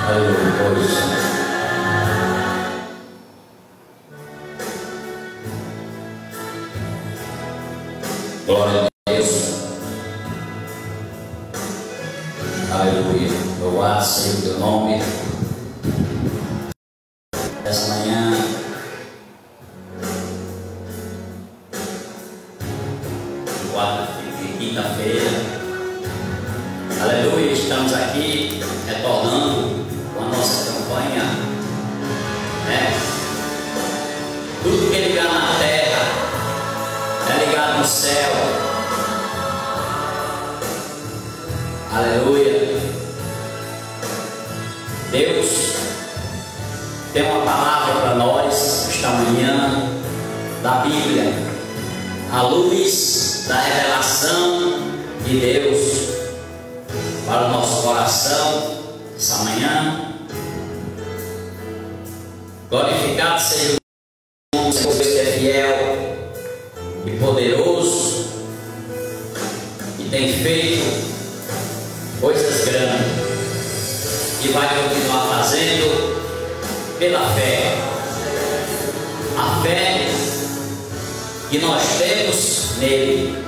Aleluia. Glória a Deus. Aleluia. Louvado seja o teu nome. Essa manhã, quinta-feira, aleluia, estamos aqui retornando com a nossa campanha, né? Tudo que é ligado na terra é ligado no céu, aleluia. Deus tem uma palavra para nós esta manhã da Bíblia, à luz da revelação de Deus para o nosso coração essa manhã. Glorificado seja o nome do Senhor, que é fiel e poderoso e tem feito coisas grandes e vai continuar fazendo pela fé. A fé que nós temos nele,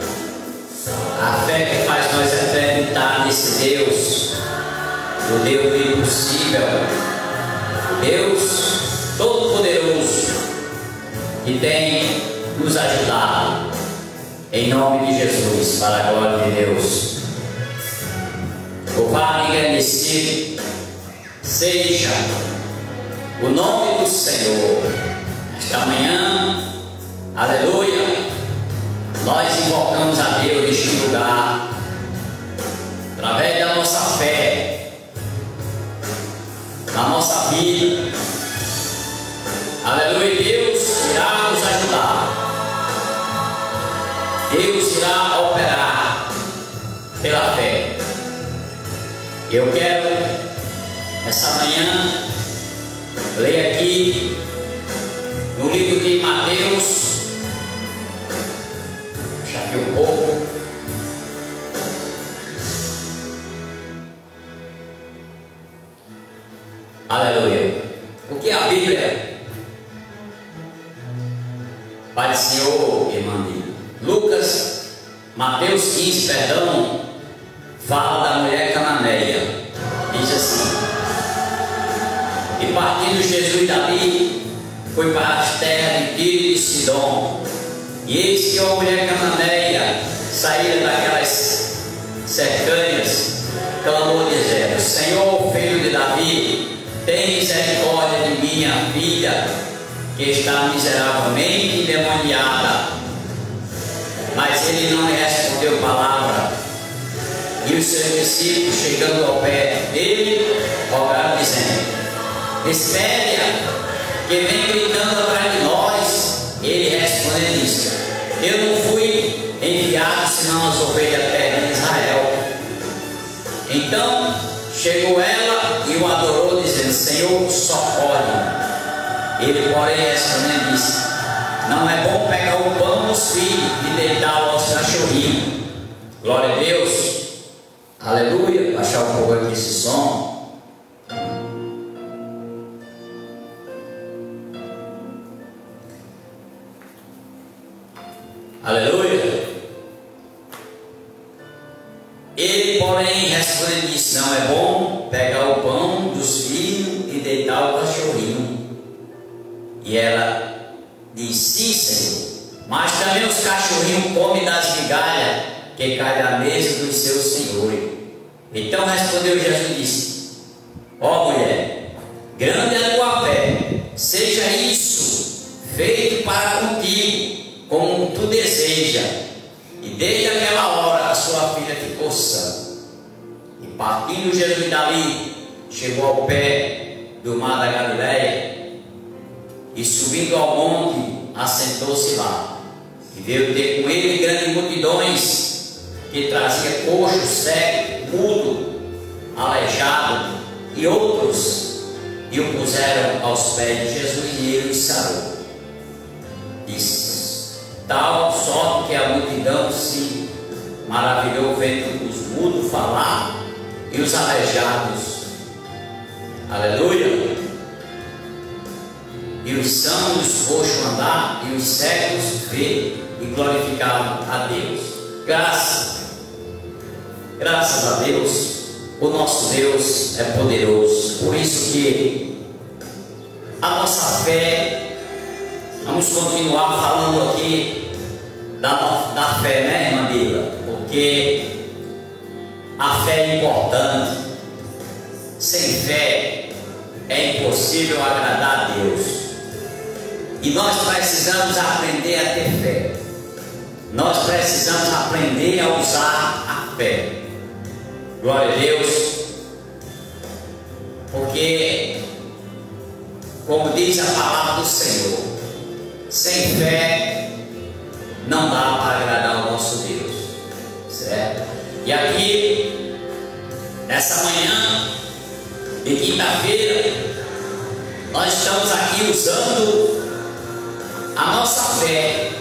a fé que faz nós acreditar nesse Deus, o Deus do impossível, o Deus Todo-Poderoso, que tem nos ajudado, em nome de Jesus, para a glória de Deus. Louvado e engrandecido seja o nome do Senhor. Esta manhã, aleluia, nós invocamos a Deus neste lugar, através da nossa fé, da nossa vida. Aleluia, Deus irá nos ajudar, Deus irá operar pela fé. Eu quero, essa manhã, ler aqui no livro de Mateus, deixa aqui um pouco. Aleluia. O que a Bíblia, Pai do Senhor, irmão, Mateus 15, perdão, fala da mulher cananeia. Diz assim: e partindo Jesus dali, foi para as terras de Tiro e Sidom. E eis que uma mulher cananeia saíra daquelas cercanhas, clamou dizendo: Senhor, filho de Davi, tem misericórdia de minha filha, que está miseravelmente endemoniada. Mas ele não lhe respondeu palavra. E os seus discípulos, chegando ao pé dele, rogaram dizendo: espere-a, que vem gritando atrás de nós. Ele respondeu disse: eu não fui enviado senão as ovelhas perdem de Israel. Então chegou ela e o adorou, dizendo: Senhor, socorre. Ele, porém, respondendo disse: não é bom pegar o pão dos filhos e deitá-lo aos cachorrinhos. Glória a Deus. Aleluia. Baixar um pouco aqui esse som. Aleluia. Ele, porém, respondeu e disse: não é bom pegar o pão dos filhos e deitar o cachorrinho. E ela disse: sim, Senhor, mas também os cachorrinhos comem das migalhas que caem da mesa dos seus senhores. Então respondeu Jesus e disse: ó mulher, grande é a tua fé, seja isso feito para contigo, como tu deseja. E desde aquela hora a sua filha ficou sã. E partindo Jesus dali, chegou ao pé do mar da Galileia, e subindo ao monte, assentou-se lá. E veio ter com ele grandes multidões, que trazia coxo, cego, mudo, aleijado e outros, e o puseram aos pés de Jesus, e ele os sarou. Disse: tal sorte que a multidão se maravilhou vendo os mudos falar e os aleijados Aleluia. E os sãos e os coxos andar, e os cegos ver e glorificar a Deus. Graças a Deus, o nosso Deus é poderoso. Por isso que a nossa fé, vamos continuar falando aqui da fé, né, irmã Bila? Porque a fé é importante. Sem fé é impossível agradar a Deus. E nós precisamos aprender a ter fé. Nós precisamos aprender a usar a fé. Glória a Deus. Porque, como diz a palavra do Senhor, sem fé não dá para agradar o nosso Deus. Certo? E aqui, nessa manhã de quinta-feira, nós estamos aqui usando a nossa fé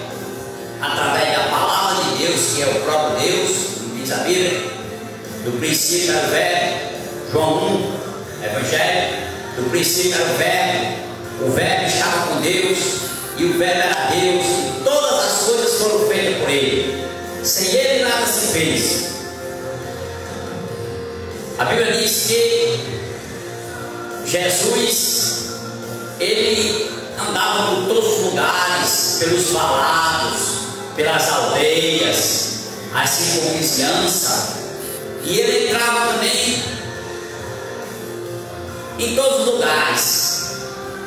através da palavra de Deus, que é o próprio Deus, diz a Bíblia. Do princípio era o verbo, João 1, Evangelho. Do princípio era o verbo estava com Deus, e o verbo era Deus, e todas as coisas foram feitas por Ele. Sem Ele nada se fez. A Bíblia diz que Jesus, Ele andava por todos os lugares, pelos valados, pelas aldeias, as circunvizinhanças, e Ele entrava também em todos os lugares,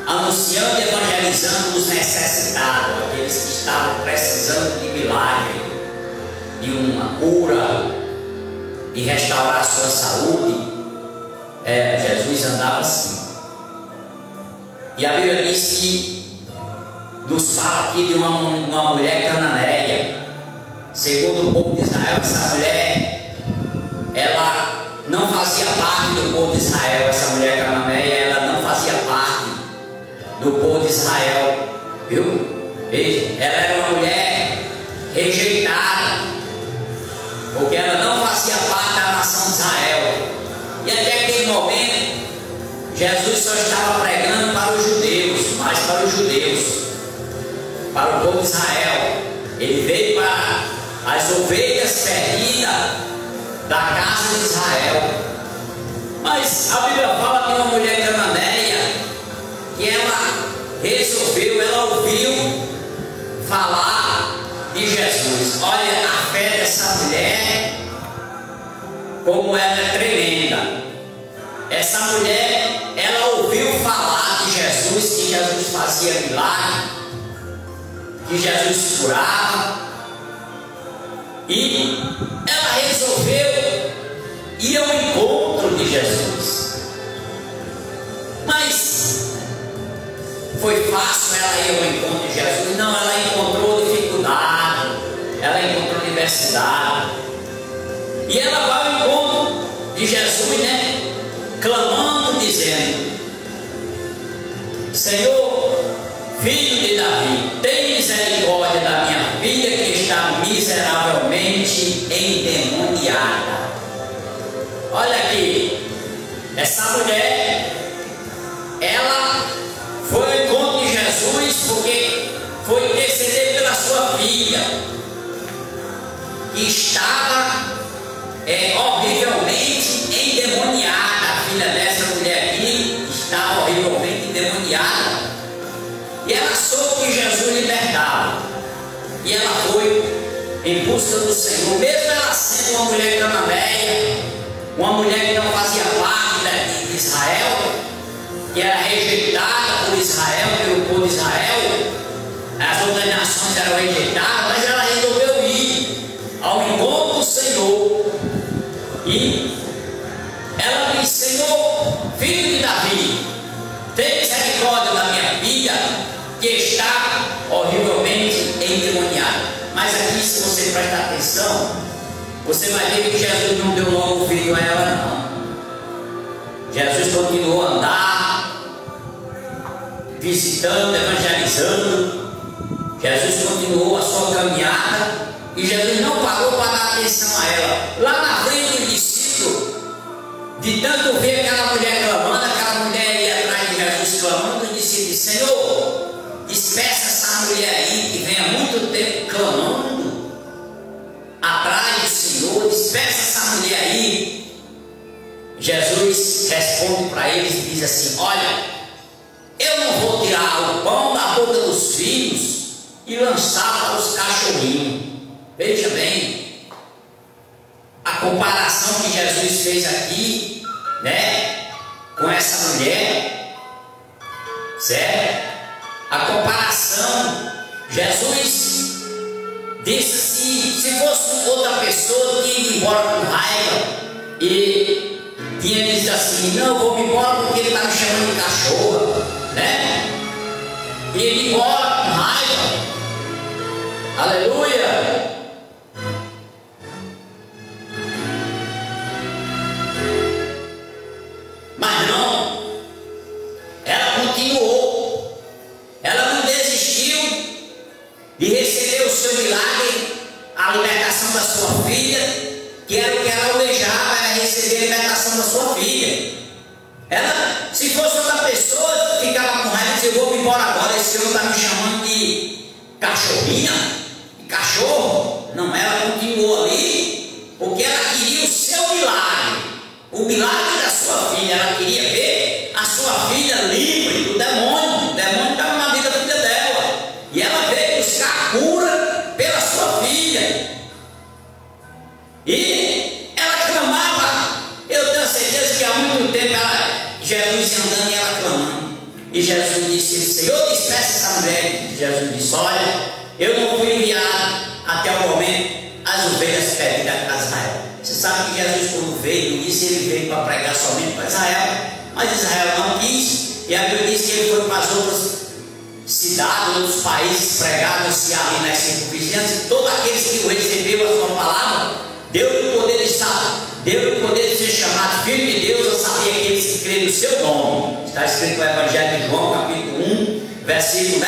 anunciando e evangelizando os necessitados, aqueles que estavam precisando de milagre, de uma cura, de restaurar a sua saúde. Jesus andava assim. E a Bíblia diz que nos fala aqui de uma mulher cananeia. Segundo o povo de Israel, essa mulher, ela não fazia parte do povo de Israel. Essa mulher cananeia, ela não fazia parte do povo de Israel, viu? Ela era uma mulher rejeitada, porque ela não fazia parte da nação de Israel. E até aquele momento, Jesus só estava pregando para os judeus, mas para os judeus, para o povo de Israel. Ele veio para as ovelhas perdidas da casa de Israel. Mas a Bíblia fala de uma mulher cananeia que ela resolveu, ela ouviu falar de Jesus. Olha a fé dessa mulher, como ela é tremenda. Essa mulher, ela ouviu falar de Jesus, que Jesus fazia milagre, que Jesus curava, e ela resolveu ir ao encontro de Jesus. Mas foi fácil ela ir ao encontro de Jesus? Não, ela encontrou dificuldade, ela encontrou diversidade, e ela vai ao encontro de Jesus, né? Clamando, dizendo: Senhor, filho de Davi, tem misericórdia da minha filha, que está miseravelmente endemoniada. Olha aqui, essa mulher, ela foi ao encontro de Jesus porque foi interceder pela sua filha, que estava horrivelmente endemoniada. A filha dessa mulher aqui estava horrivelmente endemoniada, e ela soube que Jesus libertava, e ela foi em busca do Senhor, mesmo ela sendo uma mulher cananeia, uma mulher que não fazia parte de Israel, que era rejeitada por Israel, pelo povo de Israel. As outras nações eram rejeitadas, mas ela resolveu ir ao encontro do Senhor. E ela disse: Senhor, filho de Davi, tem misericórdia da minha filha, que está horrivelmente endemoniada. Mas aqui, se você prestar atenção, você vai ver que Jesus não deu logo o filho a ela, não. Jesus continuou a andar, visitando, evangelizando. Jesus continuou a sua caminhada, e Jesus não parou para dar atenção a ela. Lá na frente do discípulo, de tanto ver aquela mulher clamando, aquela mulher clamando, os discípulos: Senhor, despeça essa mulher aí que vem há muito tempo clamando atrás do Senhor, despeça essa mulher aí. Jesus responde para eles e diz assim: olha, eu não vou tirar o pão da boca dos filhos e lançar para os cachorrinhos. Veja bem a comparação que Jesus fez aqui, né, com essa mulher, certo? A comparação, Jesus disse assim: se fosse outra pessoa, tinha ido embora com raiva e tinha dito assim: não, vou me embora porque ele está me chamando de cachorra, né? E ele embora com raiva. Aleluia! Mas não, ela continuou, ela não desistiu de receber o seu milagre, a libertação da sua filha, que era o que ela almejava, era receber a libertação da sua filha. Ela, se fosse outra pessoa, ficava com raiva e dizia: eu vou embora agora, esse senhor está me chamando de cachorrinha, de cachorro. Não, ela continuou ali, porque ela queria o seu milagre, o milagre da sua filha. Ela queria ver a sua filha livre do demônio. O demônio estava na vida da filha dela, e ela veio buscar a cura pela sua filha. E ela clamava. Eu tenho certeza que há muito tempo Jesus andando e ela clamando. E Jesus disse: Senhor, despeça essa mulher. Jesus disse: olha, eu não fui enviado até o momento as ovelhas perdidas da casa de Israel. Você sabe que Jesus, quando veio, disse ele veio para pregar somente para Israel, mas Israel não quis. E a Bíblia diz que ele foi para as outras cidades, outros países, pregaram-se ali nas circunvizinhanças. Todos aqueles que o receberam a sua palavra, deu-lhe o poder de estar, deu-lhe o poder de ser chamado filho de Deus, a saber aqueles que creem no seu nome. Está escrito no Evangelho de João, capítulo 1, versículo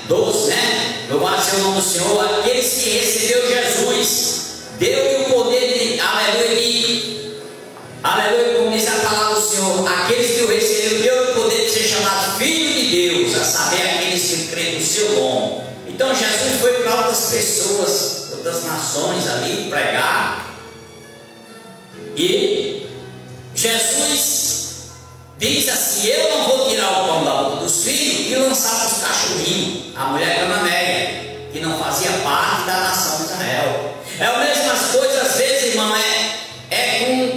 12, né? Louvado seja o nome do Senhor. Aqueles que recebeu Jesus, deu-lhe o poder de, aleluia, como diz a palavra do Senhor, aqueles que o receberam, deu-lhe o poder de ser chamado filho de Deus, a saber aqueles que creem no seu nome. Então Jesus foi para outras pessoas, outras nações ali pregar. E Jesus diz assim: eu não vou tirar o pão da boca dos filhos e lançar para os cachorrinhos. A mulher cananeia, que não fazia parte da nação de Israel. É a mesma coisa, às vezes, irmão,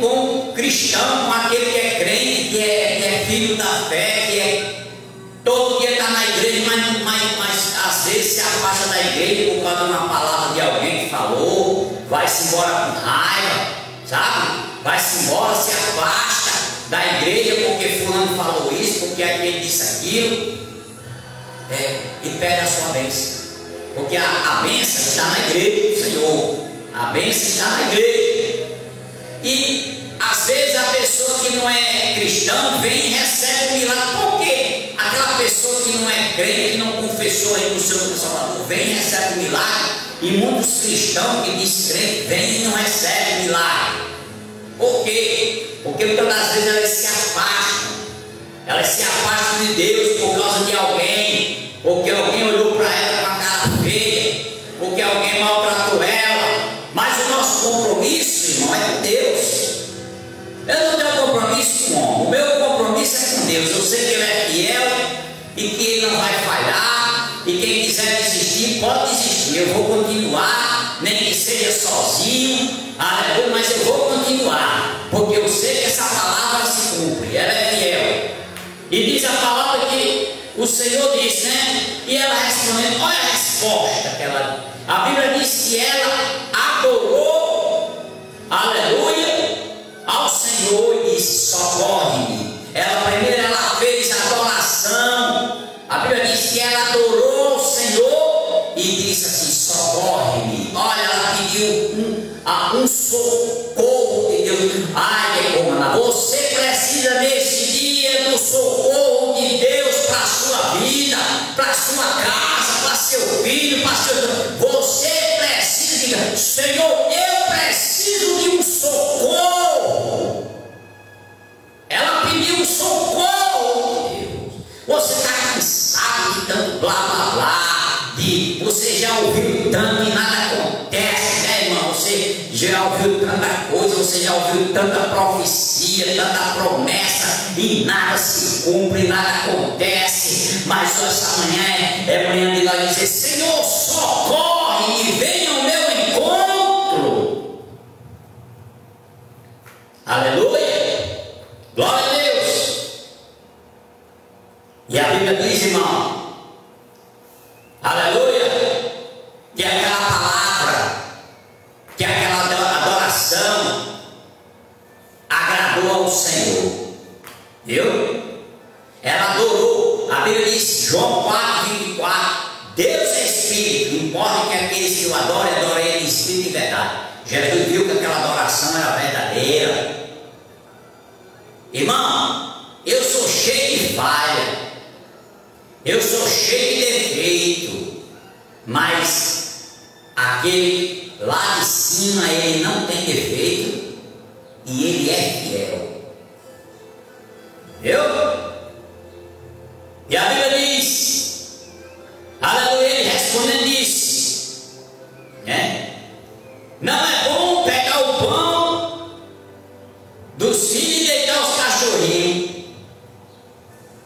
com o cristão, com aquele que é crente, que é filho da fé, que todo dia está na igreja, mas às vezes se afasta da igreja por causa de uma palavra de alguém que falou, vai-se embora com raiva, sabe? Vai-se embora, se afasta da igreja porque fulano falou isso, porque aquele disse aquilo, e perde a sua bênção, porque a bênção está na igreja do Senhor, a bênção está na igreja. E às vezes a pessoa que não é cristão vem e recebe o milagre. Por quê? Aquela pessoa que não é crente, que não confessou aí no seu Salvador, vem e recebe o milagre. E muitos cristãos que dizem crente vêm e não recebem o milagre. Por quê? Porque muitas das vezes elas se afastam de Deus por causa de alguém, porque alguém olhou para ela com a cara feia, porque alguém maltratou ela. Mas o nosso compromisso, irmão, é com Deus. Eu não tenho compromisso com o homem, o meu compromisso é com Deus. Eu sei que Ele é fiel e que Ele não vai falhar, e quem quiser desistir pode desistir. Eu vou continuar, nem que seja sozinho, aleluia, mas eu vou continuar, porque eu sei que essa palavra se cumpre, ela é fiel. E diz a palavra que o Senhor disse, né? E ela respondendo, olha a resposta que ela, a Bíblia diz que ela adorou, aleluia, ao Senhor e disse: socorre-me. Ela fez adoração. A Bíblia diz que ela adorou o Senhor e disse assim: socorre-me. Olha, ela pediu um socorro de Deus. Ai, você precisa nesse dia do socorro de Deus para a sua vida, para a sua casa, para seu filho, para seu. Você precisa de Senhor, eu preciso de um socorro. Você já ouviu tanto e nada acontece, né, irmão? Você já ouviu tanta coisa, você já ouviu tanta profecia, tanta promessa e nada se cumpre, nada acontece. Mas essa manhã é manhã de nós dizer: Senhor, socorre e venha ao meu encontro. Aleluia! Glória a Deus! E a Bíblia diz, irmão, aleluia, que aquela palavra, que aquela adoração agradou ao Senhor, viu? Ela adorou. A Bíblia diz, João 4:24, Deus é Espírito, importa que aqueles que o adorem, adorem Ele em Espírito e verdade. Jesus viu que aquela adoração era verdadeira. Irmão, eu sou cheio de falha, eu sou cheio de defeito, mas aquele lá de cima, ele não tem defeito e ele é fiel. Viu? E a Bíblia diz, aleluia, ele respondendo disse, né? Não é bom pegar o pão dos filhos e deitar os cachorrinhos.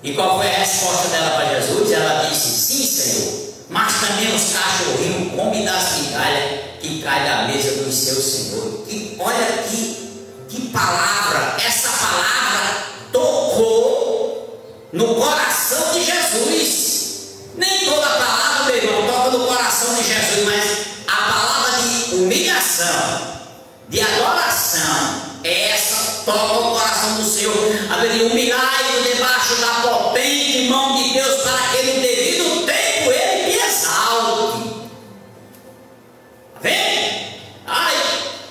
E qual foi a resposta dela para Jesus? Ela disse, sim, Senhor, mas também os cachorrinhos comem das migalhas que caem da mesa do seu Senhor. E olha que palavra, essa palavra tocou no coração de Jesus. Nem toda palavra, meu irmão, toca no coração de Jesus, mas a palavra de humilhação, de adoração, essa toca o coração do Senhor. Humilhai-vos debaixo da potente mão de Deus, para que no devido tempo Ele te exalte. Está vendo? Ai,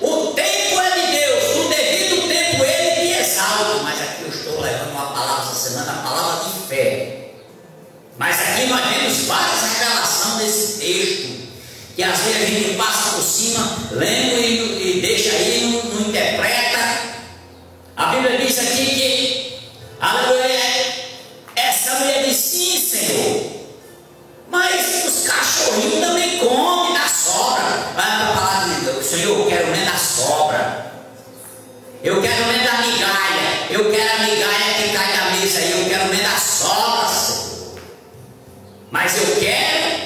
o tempo é de Deus, no devido tempo Ele te exalte. Mas aqui eu estou levando uma palavra essa semana, a palavra de fé. Mas aqui nós vemos várias revelações desse texto, que às vezes a gente passa por cima, lendo e deixa aí, não interpreta. A Bíblia diz aqui que, aleluia, essa mulher diz, sim, Senhor, mas os cachorrinhos também comem da sobra. Vai para a palavra de Deus, Senhor, eu quero nem da sobra, eu quero nem da migalha, eu quero a migalha que cai da mesa aí, eu quero nem da sobra, Senhor. Mas eu quero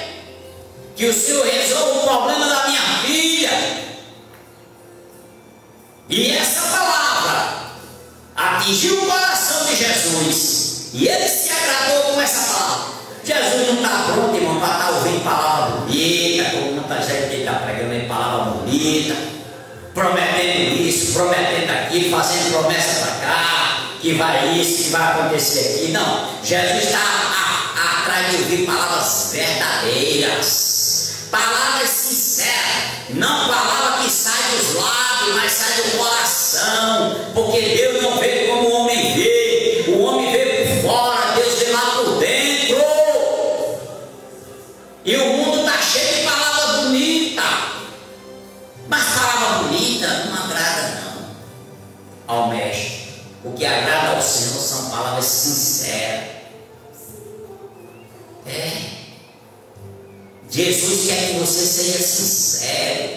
que o Senhor resolva o problema da minha filha. E essa palavra atingiu o coração de Jesus, e ele se agradou com essa palavra. Jesus não está pronto, irmão, para estar ouvindo palavra bonita, como muita gente está pregando em palavra bonita, prometendo isso, prometendo aquilo, fazendo promessa para cá, que vai isso, que vai acontecer aqui. Não, Jesus está atrás de ouvir palavras verdadeiras, palavras sinceras, não palavra que sai dos lábios, mas sai do coração, porque Deus não vê como o homem vê, o homem vê por fora, Deus vê lá por dentro. E o mundo está cheio de palavra bonita, mas palavra bonita não agrada não ao mestre. O que agrada ao Senhor são palavras sinceras. Jesus quer que você seja sincero,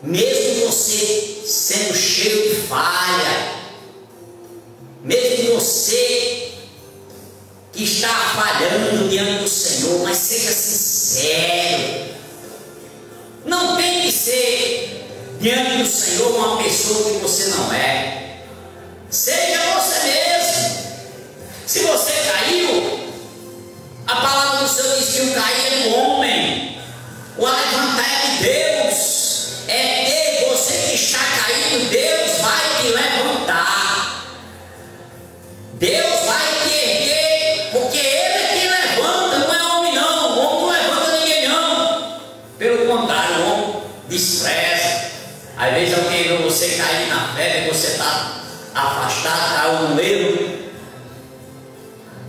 mesmo você sendo cheio de falha, mesmo você que está falhando diante do Senhor, mas seja sincero. Não tem que ser diante do Senhor uma pessoa que você não é. Seja você mesmo. Se você caiu, a palavra do Senhor diz que o cair é do homem, o levantar é de Deus. É você que está caído, Deus vai te levantar, Deus vai te erguer, porque Ele é que levanta, não é homem não. O homem não levanta ninguém não, pelo contrário, o homem despreza. Às vezes alguém vê você cair na fé, você está afastado, caiu no erro.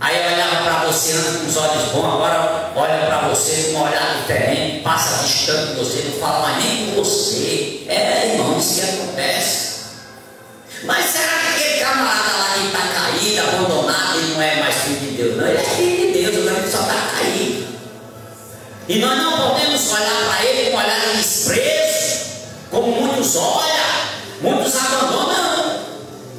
Aí olhava para você antes com os olhos bons, agora olha para você com um olhar diferente, passa distante de você, não fala mais nem com você. Irmão, isso que acontece. Mas será que aquele camarada lá que está caído, abandonado, ele não é mais filho de Deus? Não, ele é filho de Deus, agora ele só está caído. E nós não podemos olhar para ele com olhar de desprezo, como muitos olham, muitos abandonam.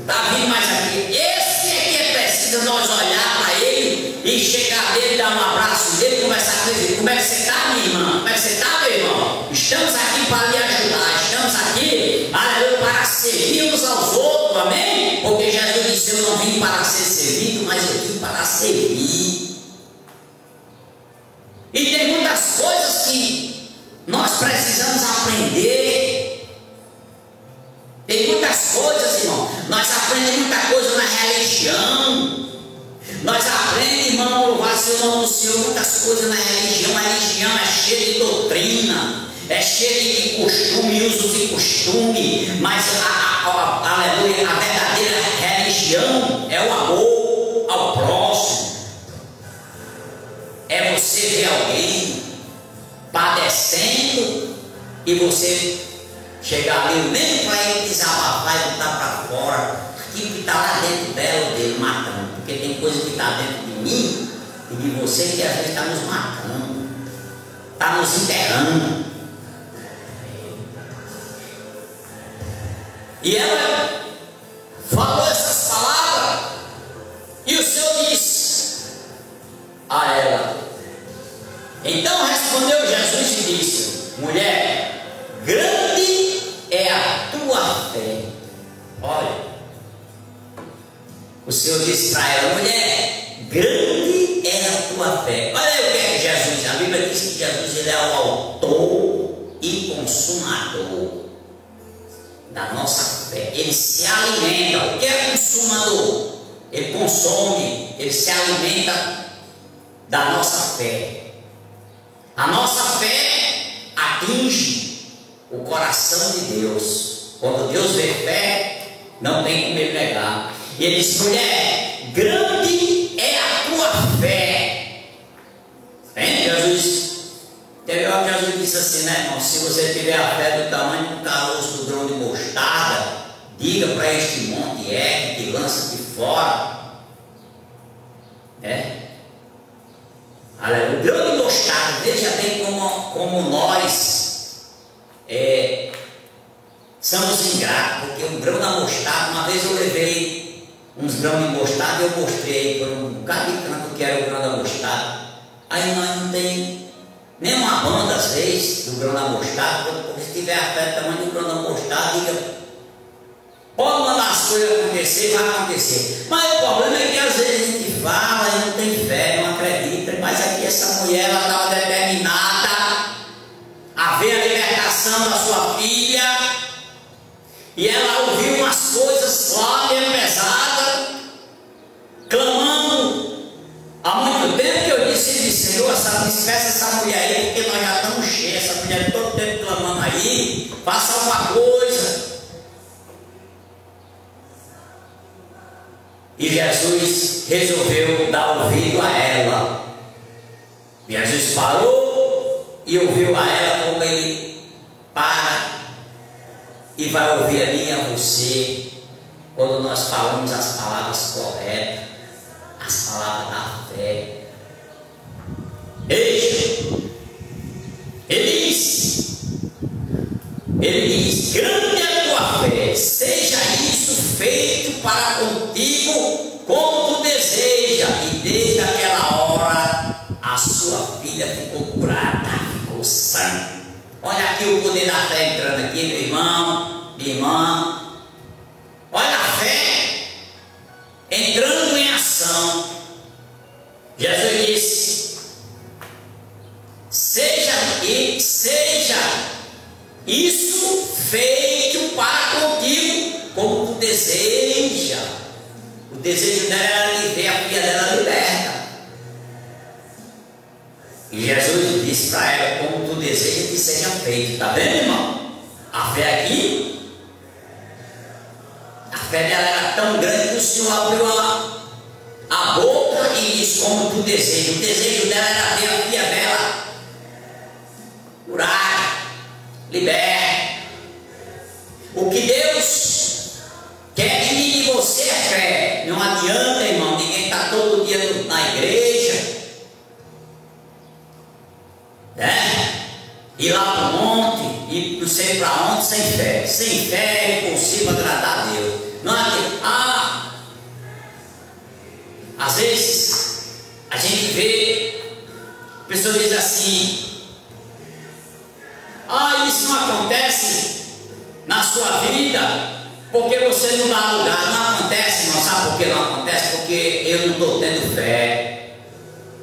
Davi mais aqui. Esse é que é preciso nós olhar para ele e chegar dele, dar um abraço dele, conversar com ele. Como é que você está, minha irmã? Como é que você está, meu irmão? Estamos aqui para lhe ajudar, estamos aqui, aleluia, para servir uns aos outros, amém? Porque Jesus disse: eu não vim para ser servido, mas eu vim para servir. E tem muitas coisas que nós precisamos aprender. Tem muitas coisas, irmão. Nós aprendemos muita coisa na religião. Nós aprendemos, irmão, louvar seu nome do Senhor, muitas coisas na religião. A religião é cheia de doutrina, é cheia de costume, usos e costume. Mas aleluia, a verdadeira religião é o amor ao próximo. É você ver alguém padecendo e você chegar ali, nem para ele desabafar e botar para fora aquilo que está lá dentro dela ou dele, matando. Porque tem coisa que está dentro de mim e de você que às vezes está nos matando, está nos enterrando. E ela falou essas palavras e o Senhor disse a ela. Então respondeu Jesus e disse: mulher, grande é a tua fé. Olha, o Senhor disse para ela: mulher, grande é a tua fé. Olha aí o que é que Jesus, a Bíblia diz que Jesus ele é o autor e consumador da nossa fé. Ele se alimenta. O que é consumador? Ele consome, ele se alimenta da nossa fé. A nossa fé atinge o coração de Deus. Quando Deus vê fé, não tem como ele negar. E ele diz: mulher, grande é a tua fé. Hein? Jesus disse assim, né, irmão? Se você tiver a fé do tamanho do caroço do grão de mostarda, diga para este monte, que lança de fora. O grão de mostarda, veja bem como nós somos ingratos, porque o grão da mostarda, uma vez eu levei uns grãos de mostarda e eu mostrei por um bocado de canto que era o grão da mostarda. Aí nós não tem nenhuma banda às vezes do grão da mostarda, porque se tiver a fé do tamanho do grão da mostarda, diga, pode mandar as coisas acontecer, vai acontecer. Mas o problema é que às vezes a gente fala e não tem fé, não acredita. Mas aqui essa mulher, ela estava determinada a ver a libertação da sua filha. E ela ouviu umas coisas lá meio pesadas, clamando há muito tempo, que eu disse: Senhor, despeça essa mulher aí, porque nós já estamos cheios, essa mulher todo tempo clamando aí, faça alguma coisa. E Jesus resolveu dar ouvido a ela. Jesus parou e ouviu a ela, como ele para e vai ouvir a mim e a você, quando nós falamos as palavras corretas, as palavras da fé. Ele diz: grande é a tua fé, seja isso feito para contigo como tu deseja. E desde aquela hora a sua filha ficou curada, ficou sã. Olha aqui o poder da fé entrando aqui, meu irmão, minha irmã. Olha a fé entrando em ação. Jesus disse: seja isso feito para contigo como tu deseja. O desejo dela era ver a filha dela liberta. E Jesus disse para ela: como tu deseja que seja feito. Está vendo, irmão? A fé aqui, a fé dela era tão grande que o Senhor abriu a boca e disse: como tu deseja. O desejo dela era ver a filha dela curada, liberta. O que Deus quer de mim e de você é fé. Não adianta, irmão, ninguém está todo dia na igreja, ir lá para o monte, e não sei para onde, sem fé. Sem fé é impossível agradar a Deus. Não é que, às vezes, a gente vê, a pessoa diz assim, isso não acontece na sua vida, porque você não dá lugar. Não acontece, irmão. Sabe por que não acontece? Porque eu não estou tendo fé.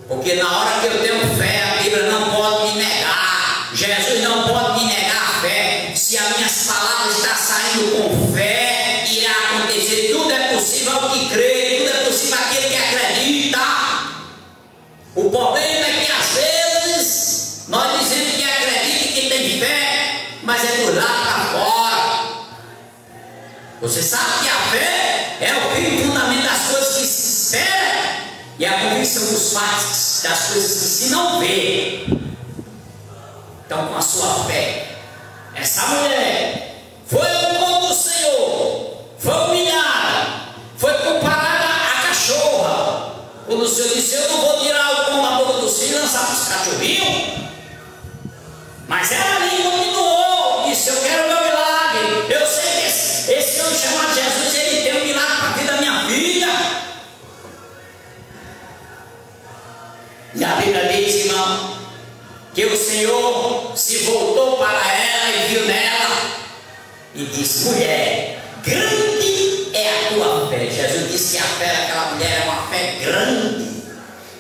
Porque na hora que eu tenho fé, a Bíblia não pode me negar. Jesus não pode me negar a fé. Se as minhas palavras estão saindo com fé, irá acontecer. Tudo é possível ao que crê, tudo é possível àquele que acredita. O problema é que às vezes nós dizemos que acredita e que tem fé, mas é do lado para fora. Você sabe que a fé é o firme fundamento das coisas que se espera e a convicção dos fatos das coisas que se não vê. Então, com a sua fé, essa mulher foi ao povo do Senhor, foi humilhada, foi comparada à cachorra. Quando o Senhor disse: eu não vou tirar o pão da boca dos filhos e lançar para os cachorrinhos, mas ela ali continuou, disse: eu quero o meu milagre. Eu sei que esse homem chamado Jesus, ele tem um milagre para a vida da minha filha. E a Bíblia diz, irmão, que o Senhor se voltou para ela e viu nela e disse: mulher, grande é a tua fé. Jesus disse que a fé daquela mulher era uma fé grande,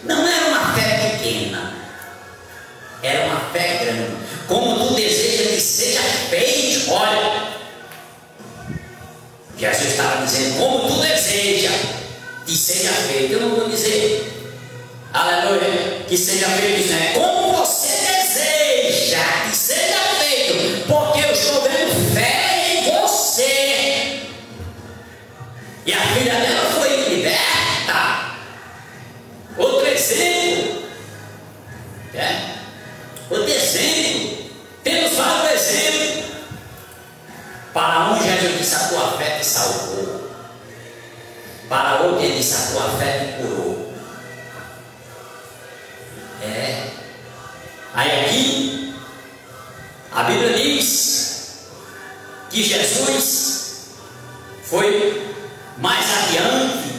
não era uma fé pequena, era uma fé grande. Como tu deseja que seja feito, olha, Jesus estava dizendo: como tu deseja que seja feito. Eu não vou dizer, aleluia, que seja feito, isso é como você deseja que seja feito, porque eu estou vendo fé em você. E a filha dela foi liberta. Outro exemplo, outro exemplo, temos vários exemplos. Para um, Jesus disse: a tua fé te salvou. Para outro, ele disse: a tua fé te curou. Aí aqui a Bíblia diz que Jesus foi mais adiante,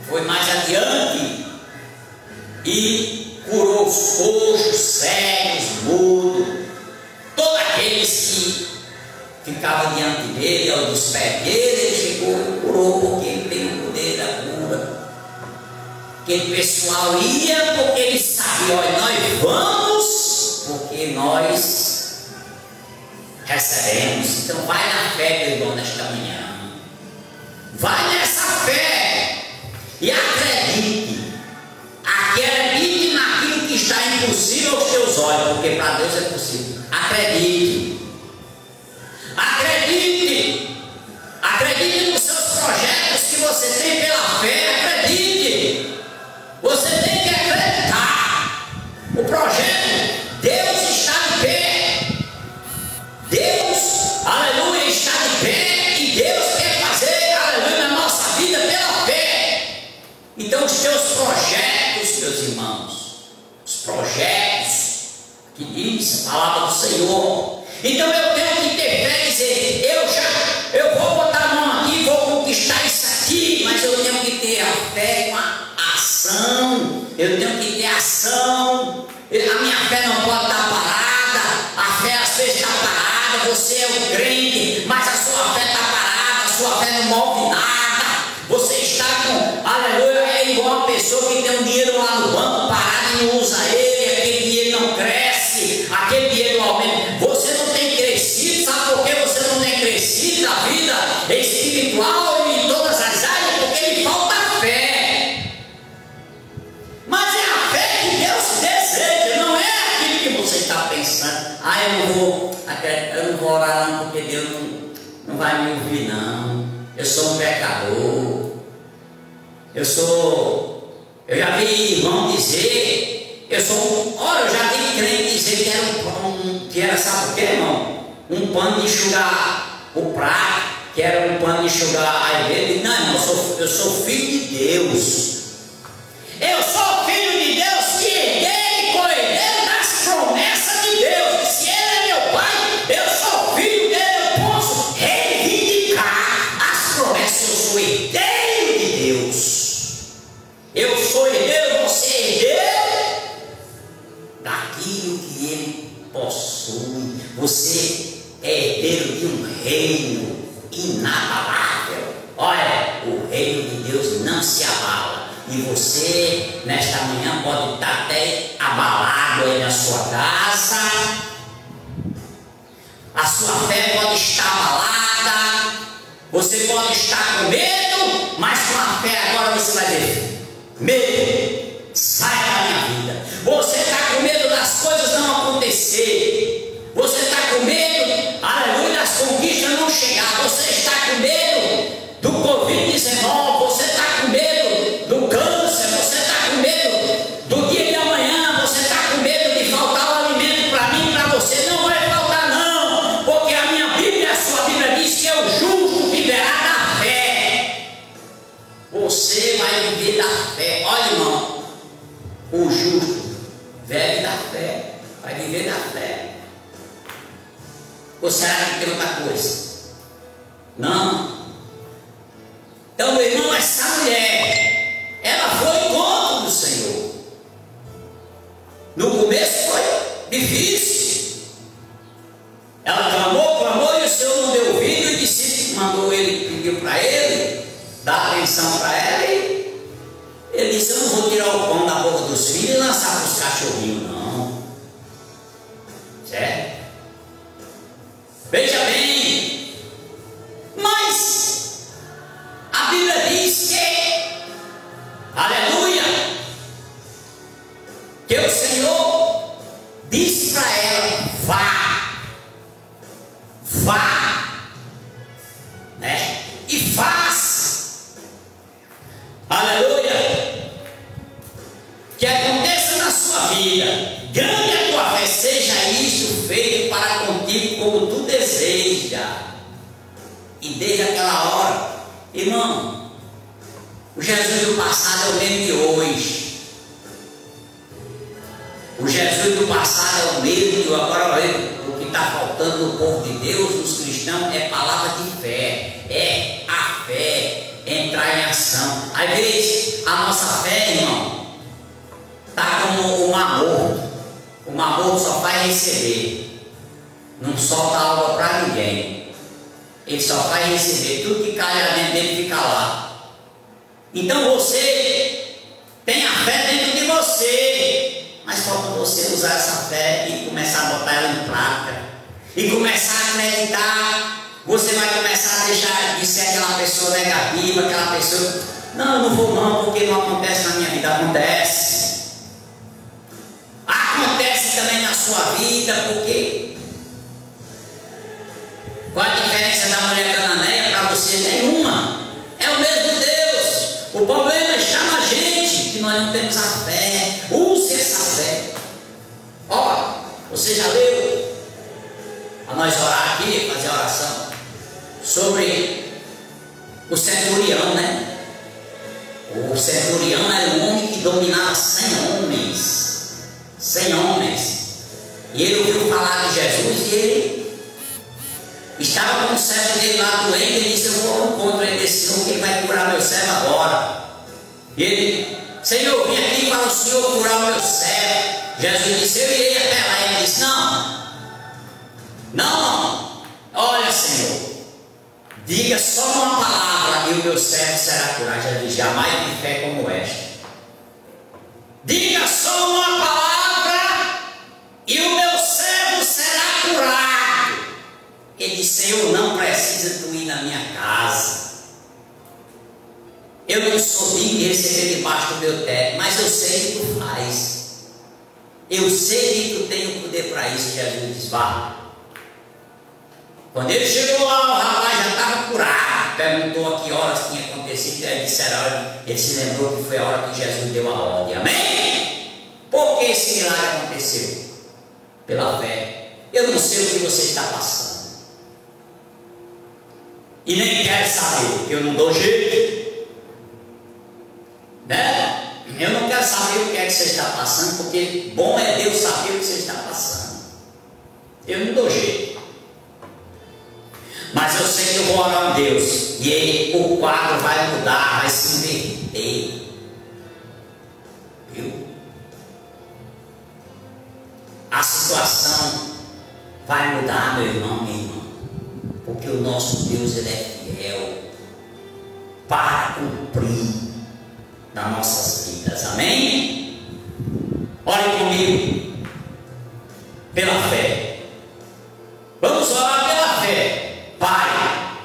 foi mais adiante e curou os coxos, cegos, mudos, todos aqueles que ficavam diante dele, ou dos pés dele. Ele chegou e curou, porque ele tem o poder da cura. Aquele pessoal ia porque ele sabia: olha, nós vamos porque nós recebemos. Então vai na fé, meu irmão, nesta manhã. Vai nessa fé e acredite. Acredite naquilo que está impossível aos teus olhos, porque para Deus é possível. Acredite. Acredite. Acredite nos seus projetos que você tem pela fé. Acredite. Você tem que acreditar. O projeto, Deus está de pé. Deus, aleluia, está de pé. E Deus quer fazer, aleluia, na nossa vida pela fé. Então os teus projetos, meus irmãos, os projetos que diz a palavra do Senhor. Então eu tenho que ter fé e dizer: eu vou botar a mão aqui, vou conquistar isso aqui, mas eu tenho que ter a fé com a ação. Eu tenho que ter ação. A minha fé não pode estar parada. A fé às vezes está parada. Você é um crente, mas a sua fé está parada. A sua fé não move nada. Você está com, aleluia, é igual uma pessoa que tem um dinheiro lá no banco parado e não usa ele. Aquele dinheiro não cresce, aquele dinheiro não aumenta. Você não tem crescido. Sabe por que você não tem crescido na vida espiritual e em todas as áreas? Porque lhe falta fé. Mas é a fé que Deus deseja, não é aquilo que você está pensando. Eu não vou orar não, porque Deus não vai me ouvir não. Eu sou um pecador. Eu já vi irmão dizer, eu já vi crente dizer que era, sabe o que, irmão? Um pano de enxugar o prato, que era um pano de enxugar a igreja. Não, irmão, eu sou filho de Deus. Eu sou filho de Deus, que herdei e co-herdeiro das E você, nesta manhã, pode estar até abalado aí na sua casa. A sua fé pode estar abalada. Você pode estar com medo, mas com a fé agora você vai ver: medo, sai da minha vida. Você está com medo das coisas não acontecer. Você está com medo, aleluia, das conquistas não chegar. Você está com medo do Covid-19. Você está com medo do câncer. Você está com medo do dia de amanhã. Você está com medo de faltar o alimento para mim e para você. Não vai faltar não, porque a minha Bíblia, a sua Bíblia diz que é o justo viverá da fé. Você vai viver da fé. Olha, irmão, o justo vive da fé, vai viver da fé. Ou será que tem outra coisa? Não. Então, meu irmão, essa mulher, ela foi contra do Senhor. No começo foi difícil. Ela clamou e o Senhor não deu ouvido, e disse, mandou ele, pediu para ele, dar atenção para ela, e ele disse: eu não vou tirar o pão da boca dos filhos e lançar para os cachorrinhos, não. Certo? Veja bem, mas a Bíblia diz que, aleluia, que o Senhor disse para ela: vá, né? E faz, aleluia, que aconteça na sua vida, grande a tua fé, seja isto feito para contigo como tu deseja. E desde aquela hora, irmão, o Jesus do passado é o mesmo de hoje. O Jesus do passado é o mesmo de agora. O que está faltando no povo de Deus, nos cristãos, é palavra de fé, é a fé, entrar em ação. Às vezes a nossa fé, irmão, está como o mar morto. O mar morto só vai receber, não solta água para ninguém. Ele só vai receber, tudo que cai lá dentro dele fica lá. Então você tem a fé dentro de você, mas falta você usar essa fé e começar a botar ela em prática, e começar a acreditar. Você vai começar a deixar de ser aquela pessoa negativa, aquela pessoa: não, eu não vou não, porque não acontece na minha vida. Acontece também na sua vida, porque qual a diferença da mulher cananeia para você? Nenhuma. É o mesmo Deus. O problema está na gente, que nós não temos a fé. Use essa fé. Ó, você já leu? A nós orar aqui, fazer a oração sobre o centurião, né? O centurião era um homem que dominava 100 homens. 100 homens. E ele ouviu falar de Jesus, e ele estava com o servo dele lá doente. Ele disse: eu vou ao encontro desse homem, que ele vai curar meu servo agora. E ele: Senhor, vim aqui para o Senhor curar o meu servo. Jesus disse: eu irei até lá. Ele disse: não, olha, Senhor, diga só uma palavra e o meu servo será curado. Jesus disse: jamais de fé como esta. Diga só uma palavra e o meu servo será curado. Ele disse: Senhor, não precisa tu ir na minha casa. Eu não sou digno de receber debaixo do meu teto, mas eu sei que tu faz. Eu sei que tu tem o poder para isso. Jesus disse: vá. Quando ele chegou lá, o rapaz já estava curado. Perguntou a que horas tinha acontecido. Ele disse: ele se lembrou que foi a hora que Jesus deu a ordem. Amém? Por que esse milagre aconteceu? Pela fé. Eu não sei o que você está passando, e nem quero saber, porque eu não dou jeito, né? Eu não quero saber o que é que você está passando, porque bom é Deus saber o que você está passando. Eu não dou jeito, mas eu sei que eu vou orar a Deus, e o quadro vai mudar, vai se inverter. Viu? A situação vai mudar, meu irmão, minha irmã, porque o nosso Deus, ele é fiel para cumprir nas nossas vidas. Amém? Ore comigo. Pela fé. Vamos orar pela fé. Pai,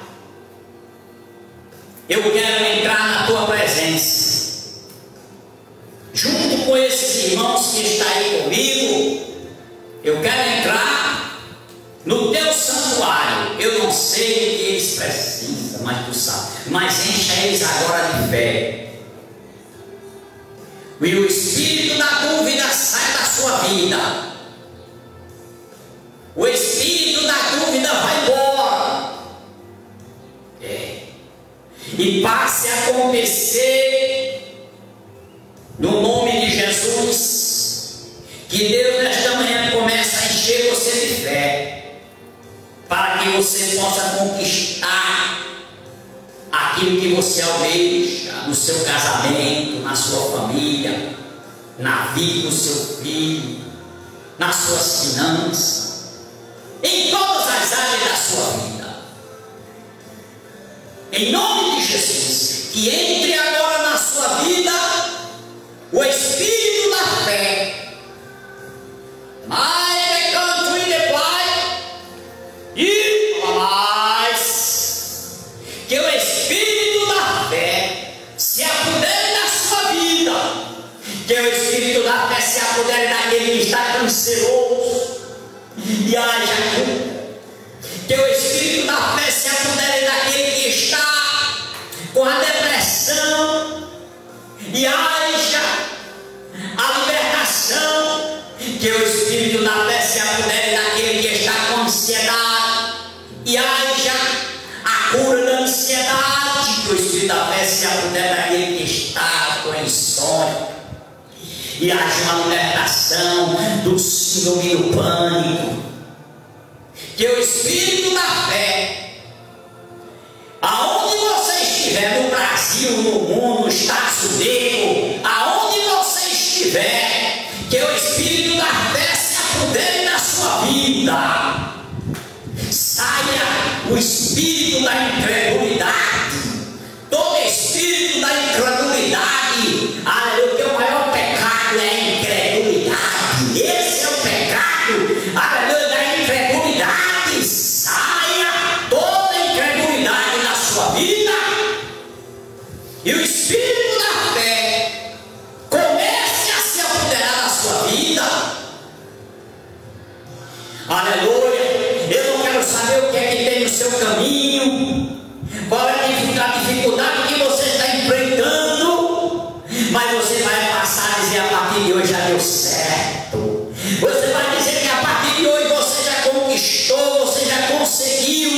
eu quero entrar na tua presença, junto com esses irmãos que estão aí comigo. Eu quero entrar no teu santuário. Eu não sei o que eles precisam, mas tu sabes. Mas encha eles agora de fé. E o espírito da dúvida sai da sua vida. O espírito da dúvida vai embora. E passe a acontecer, no nome de Jesus, que Deus nesta manhã comece a encher você de fé, para que você possa conquistar aquilo que você almeja no seu casamento, na sua família, na vida do seu filho, nas suas finanças, em todas as áreas da sua vida. Em nome de Jesus, que entre agora na sua vida o espírito da fé. Mais canto e depois e mais que o espírito da fé se apodere da sua vida, que o espírito da fé se apodere daquele que está canceroso e haja cura, que o espírito da fé se apodere daquele que está com a depressão e haja a libertação, que o espírito da fé se apodere daquele que está com ansiedade e haja a cura da ansiedade, que o espírito da fé se apodere daquele que está com insônia e haja uma libertação do síndrome do pânico, que o espírito da fé, aonde você estiver, no Brasil, no mundo, nos Estados Unidos, aonde você estiver, que o espírito da fé se apodere da sua vida. Saia o espírito da incredulidade, todo espírito da incredulidade. Aleluia, que o maior pecado é a incredulidade. Esse é o pecado, aleluia, da incredulidade. Saia toda a incredulidade da sua vida, e o espírito da fé comece a se apoderar da sua vida. Aleluia. Eu não quero saber o que é que tem no seu caminho, qual é a dificuldade que você está enfrentando, mas você vai passar a dizer: a partir de hoje já deu certo. Você vai dizer que a partir de hoje você já conquistou, você já conseguiu.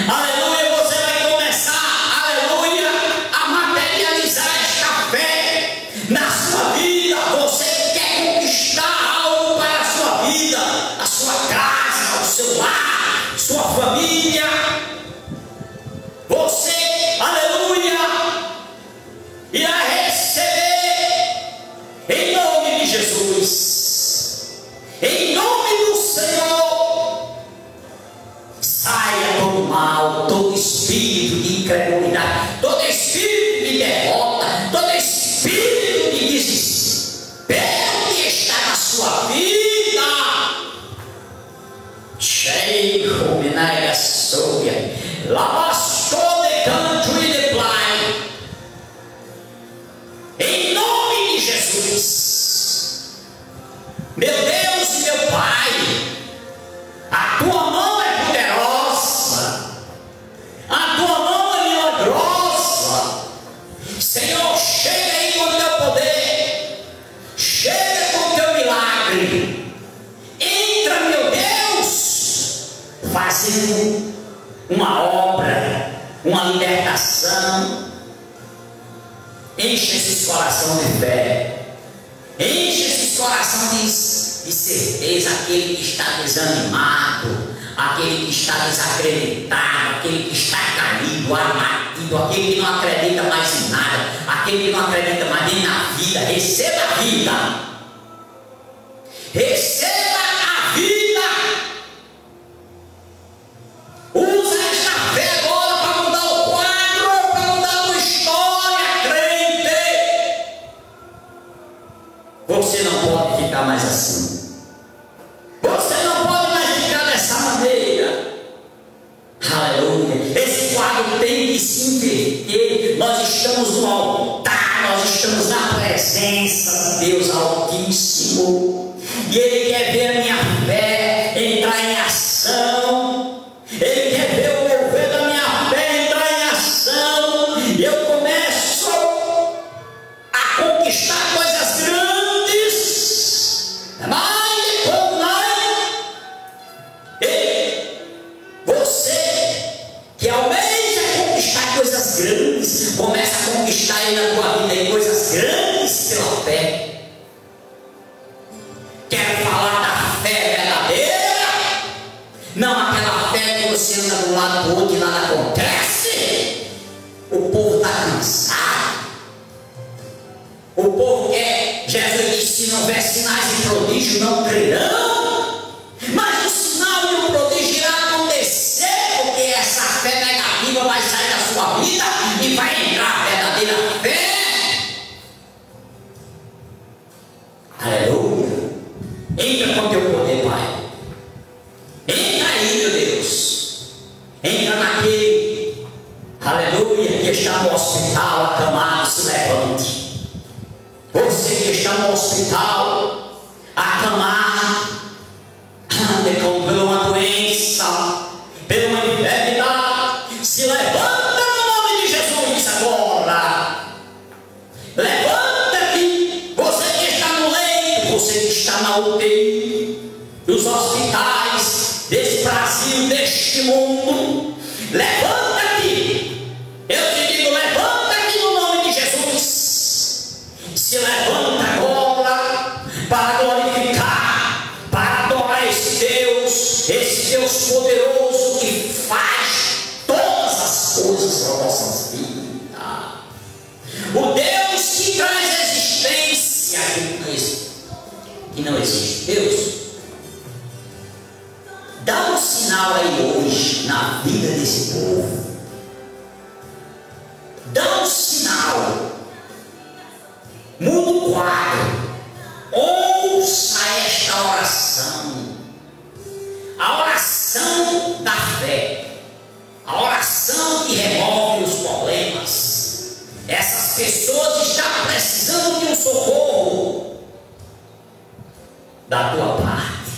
Aleluia. Você vai começar, aleluia, a materializar esta fé na sua vida. Você quer conquistar algo para a sua vida, a sua casa, o seu lar, sua família. Você, aleluia, irá receber em nome de Jesus, em nome do Senhor. Saia todo mal, todo espírito de incredulidade, todo espírito de derrota, todo espírito de desespero que está na sua vida. Cheio, homenagem, soia, lavastou de canto e de play. Em nome de Jesus, meu Deus e meu Pai, a tua mão é poderosa, a tua mão é milagrosa. Senhor, chega aí com o teu poder, chega com o teu milagre. Entra, meu Deus, fazendo uma obra, uma libertação. Enche esses corações de fé, enche esses corações de certeza. Aquele que está desanimado, aquele que está desacreditado, aquele que está caído, abatido, aquele que não acredita mais em nada, aquele que não acredita mais nem na vida. Receba a vida, receba a vida. Usa esta fé agora para mudar o quadro, para mudar a tua história. estamos no altar, nós estamos na presença de Deus Altíssimo, e Ele quer ver a minha fé entrar em ação, Ele quer ver o mover da minha fé entrar em ação, e eu começo a conquistar coisas grandes, mas depois você que almeja conquistar coisas grandes, começa a conquistar aí na tua vida aí coisas grandes pela fé. Quero falar da fé verdadeira, não aquela fé que você anda de um lado para o outro e nada acontece. O povo está cansado. O povo quer, Jesus disse: se não houver sinais e prodígios, não crerão. Mas o sinal e o prodígio irá acontecer, porque essa fé negativa vai sair da sua vida e vai entrar a verdadeira fé. Aleluia. Entra com teu poder, Pai. Entra aí, meu Deus. Entra naquele, aleluia, que está no hospital acamado, se levante. Você que está no hospital acamado, por uma doença, por uma enfermidade, se levanta no nome de Jesus agora. Levanta-te, você que está no leito, você que está na UTI, nos hospitais desse Brasil, deste mundo. Levanta-te, eu te digo, levanta-te no nome de Jesus. Se levanta agora para glorificar, para adorar esse Deus poderoso que faz todas as coisas para nossas vidas. O Deus que traz existência que não existe. Deus, dá um sinal aí hoje na vida desse povo. Dá um sinal. Muda o quadro. Ouça esta oração. A oração da fé. A oração que remove os problemas. Essas pessoas estão precisando de um socorro da tua parte.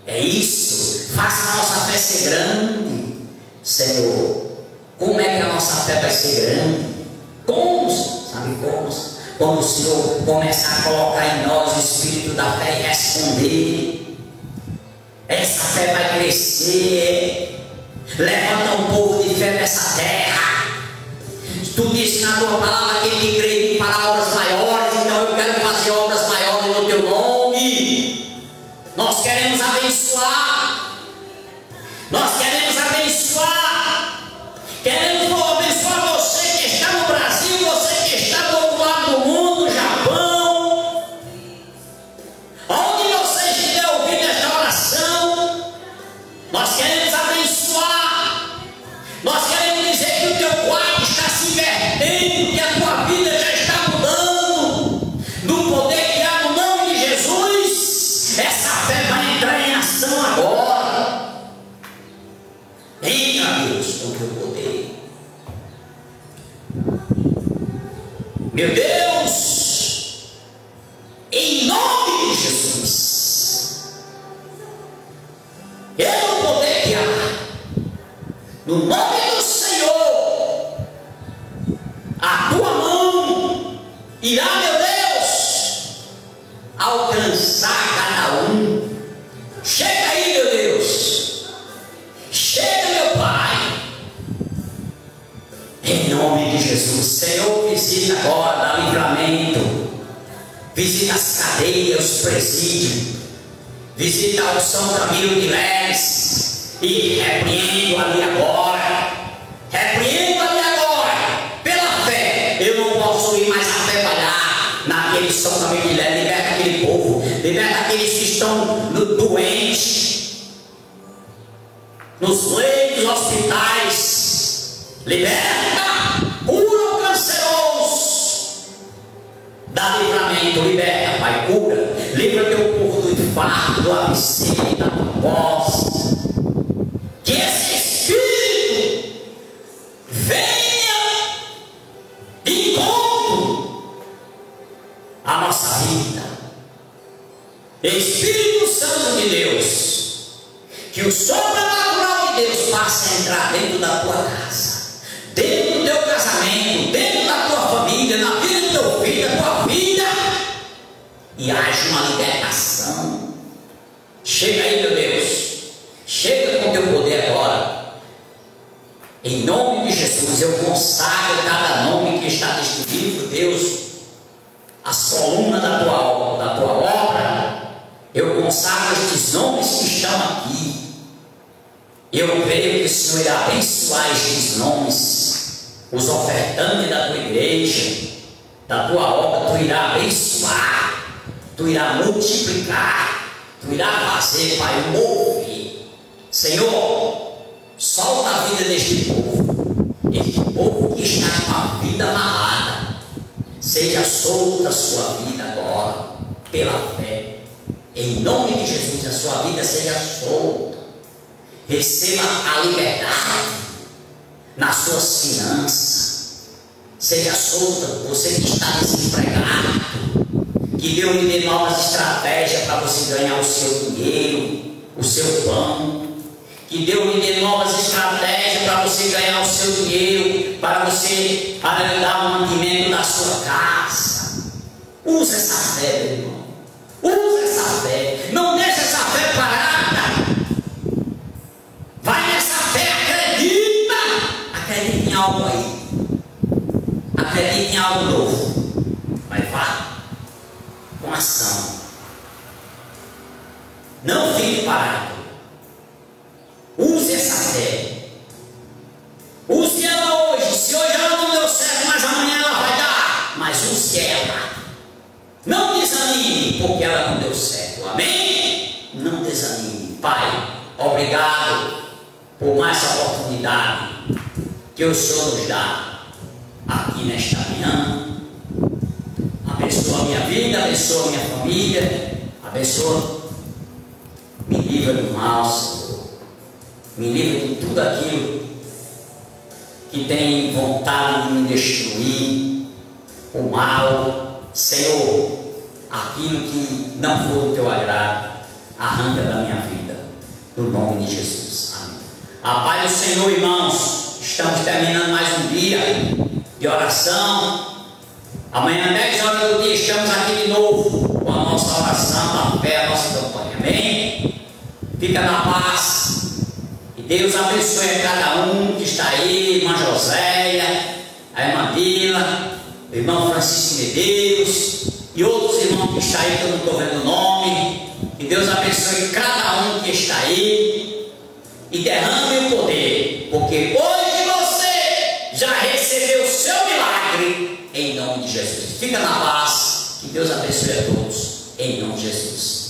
É isso. Faça a nossa fé ser grande, Senhor. Como é que a nossa fé vai ser grande? Como? Sabe como? Quando o Senhor começar a colocar em nós o espírito da fé e responder, essa fé vai crescer. Levanta um povo de fé nessa terra. Tu disse na tua palavra que ele crê para obras maiores, então eu quero fazer obras maiores no teu nome. Nós queremos abençoar. Nós queremos abençoar. Queremos abençoar você que está no Brasil, você que está do outro lado do mundo, Japão. Onde você estiver ouvindo esta oração, nós queremos abençoar. Nós queremos dizer que o teu quarto está se invertendo, que a tua vida já está mudando. No poder que há no nome de Jesus, essa fé vai entrar em ação agora. Entra, Deus, com o teu poder. Meu Deus, em nome de Jesus, pelo poder que há, no nome do Senhor, a tua mão irá, meu Deus, alcançar cada um. Chega aí, meu Deus. Chega, meu Pai. Em nome de Jesus, Senhor, visita agora, dá livramento. Visita as cadeias, os presídios. Visita o São Camilo de Leles. E repreendo ali agora. Repreendo ali agora. Pela fé. Eu não posso ir mais a trabalhar naquele São Camilo de Leles. Liberta aquele povo. Liberta aqueles que estão doentes. Nos leitos, hospitais. Liberta. Cura o canceroso. Dá livramento. Liberta, Pai. Cura. Livra teu povo do infarto, do AVC, da trombose. Que esse Espírito venha casa, dentro do teu casamento, dentro da tua família, na vida do teu filho, da tua vida, e haja uma libertação. Chega aí, meu Deus, chega com o teu poder agora. Em nome de Jesus, eu consagro cada nome que está neste livro, Deus, as colunas da tua obra. Eu consagro estes nomes que estão aqui. Eu creio que o Senhor irá abençoar estes nomes, os ofertantes da tua igreja, da tua obra. Tu irá abençoar, tu irá multiplicar, tu irá fazer, Pai, mover. Senhor, solta a vida deste povo, este povo que está com a vida amarrada. Seja solta a sua vida agora, pela fé. Em nome de Jesus, a sua vida seja solta. Receba a liberdade nas suas finanças. Seja solta, você que está desempregado. Que Deus lhe dê novas estratégias para você ganhar o seu dinheiro, o seu pão. Que Deus lhe dê novas estratégias para você ganhar o seu dinheiro, para você dar o mantimento da sua casa. Use essa fé, meu irmão. Use essa fé. Não deixe essa fé parada. Vai nessa fé, acredita. Acredita em algo aí. Acredita em algo novo. Vai, vá com ação. Não fique parado. Use essa fé. Use ela hoje. Se hoje ela não deu certo, mas amanhã ela vai dar. Mas use ela. Não desanime porque ela não deu certo. Amém? Não desanime. Pai, obrigado por mais oportunidade que o Senhor nos dá aqui nesta manhã. Abençoa a minha vida, abençoa a minha família, abençoa. Me livra do mal, Senhor. Me livra de tudo aquilo que tem vontade de me destruir, o mal. Senhor, aquilo que não for do teu agrado, arranca da minha vida, no nome de Jesus. Amém. A paz do Senhor, irmãos. Estamos terminando mais um dia de oração. Amanhã, 10 horas do dia, estamos aqui de novo com a nossa oração, a fé, a nossa campanha. Amém? Fica na paz. E Deus abençoe a cada um que está aí, irmã Joséia, a irmã Vila, o irmão Francisco Medeiros e outros irmãos que estão aí que eu não estou vendo o nome. Que Deus abençoe cada um que está aí e derrame o poder, porque hoje você já recebeu o seu milagre em nome de Jesus. Fica na paz, que Deus abençoe a todos em nome de Jesus.